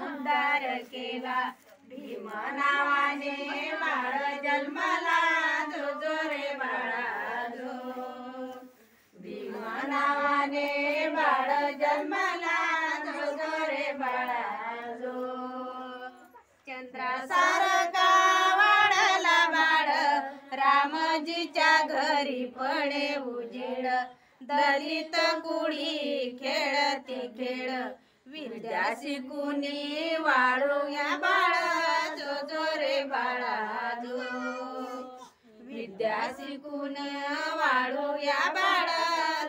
उद्धार केला. भीम नावाने बाळ जन्मला, जो जो रे बाळा जो. भीम नावाने बाळ जन्मला, जो जो रे बाळा जो. चंद्रासारखा वाढला बाळ, रामजीच्या घरी पडे उजेड. दलित कुळी खेळती खेळ, विद्या शिकुनी वाढूया बाळ, जो जो रे बाळा जो. विद्या शिकून वाढूया बाळ,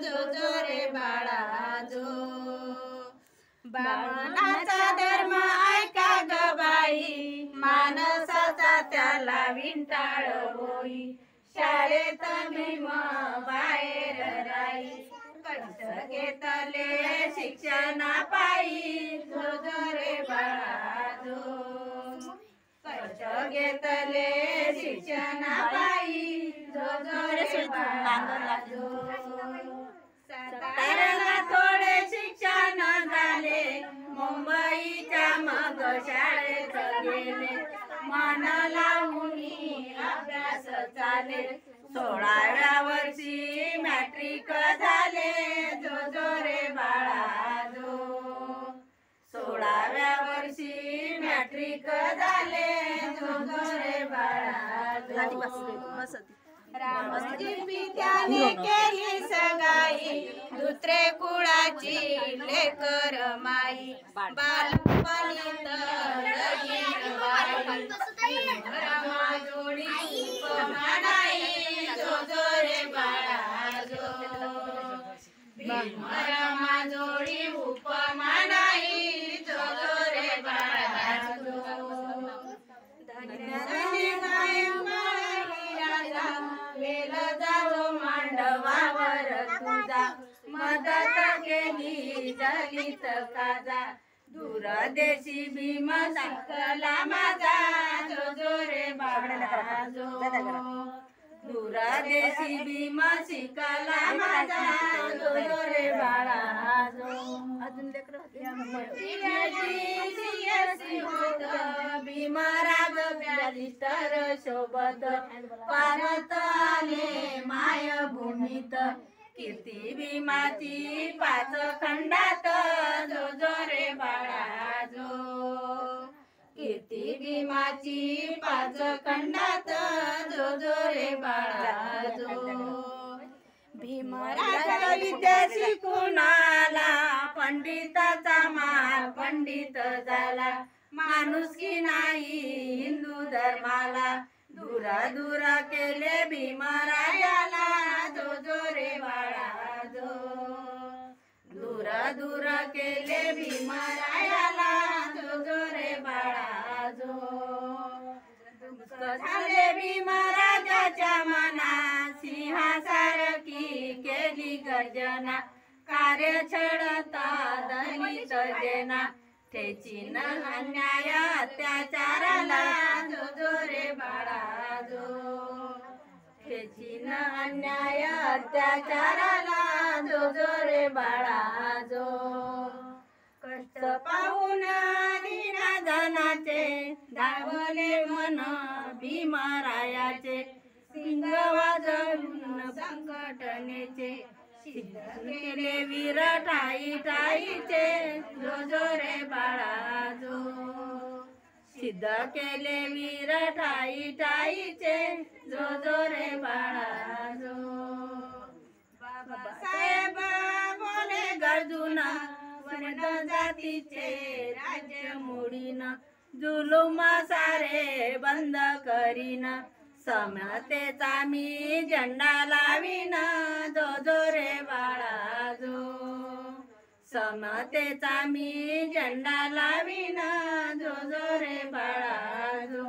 जो जो रे बाळा जो. बामणाचा धर्म ऐका ग बाई, माणसाचा त्याला विंटाळ होई. शाळेत भीम बाहेर राई, कष्ट घेतले शिक्षण पायी, जो जो रे बाळा जो. कष्ट घेतले शिक्षण पायी, जो जो रे बाळा जो. साताऱ्याला थोडे शिक्षण झाले, मुंबईच्या मग शाळेत गेले. मन लावून अभ्यास चाले, 16व्या वर्षी मॅट्रिक झाले, जो जो रे बाळा जो. 16व्या वर्षी मॅट्रिक झाले, जो जो रे बाळा जो. रामजी पित्याने केली सगाई, दुसरे कुळाची लेकर माई. बालपणीत लगीन बाई, रमा जोडी उपमानाई, जो जो रे बाळा जो. रमा जोडी उपमानाई, जो जो रे बाळा जो. वेल जावो मांडवावर तुझा, मदत केली दलित काजा. दूरदेशी भीम शिकला माझा, जो जो रे बाळा जो. दूरदेशी भीम शिकला माझा, जो जो रे बाळा जो. अजून होत भीम राग बॅरिस्टर सोबत, पारत आले मायभूमीत. कीर्ती भीमाची 5 खंडात, जो जो रे बाळा जो. कीर्ती भीमाची 5 खंडात, जो जो रे बाळा जो. भीमराज विद्या शिकून आला, पंडिताचा मार पंडित झाला. माणुसकी नाही हिंदू धर्माला, दूर दूर केले भीमरायाला, जो जो रे बाळा जो. दूर दूर केले भीमरायाला, जो जो रे बाळा जो. झाले भीमराजाच्या मना, सिंहासारखी केली गर्जना. कार्य छळता दलित जना, ठेचीन अन्याय अत्याचाराला, जो जो रे बाळा जो. ठेचीन अन्याय अत्याचाराला, जो जो रे बाळा जो. कष्ट पाहून दीना जनाचे, धावले मन भीमरायाचे. सिंग वाजवून संकटनेचे, सिद्ध केले वीर ठाई ठाईचे, जो जो रे बाळा जो. सिद्ध केले वीर ठाई ठाईचे, जो जो रे बाळा जो. बाबासाहेब बोले गर्जुन, वर्ण जातीचे राज्य मोडीन. जुलूम सारे बंद करीन, समतेचा मी झेंडा लावीन, जो जो रे बाळा जो. समतेचा मी झेंडा लावीन, जो जो रे बाळा जो.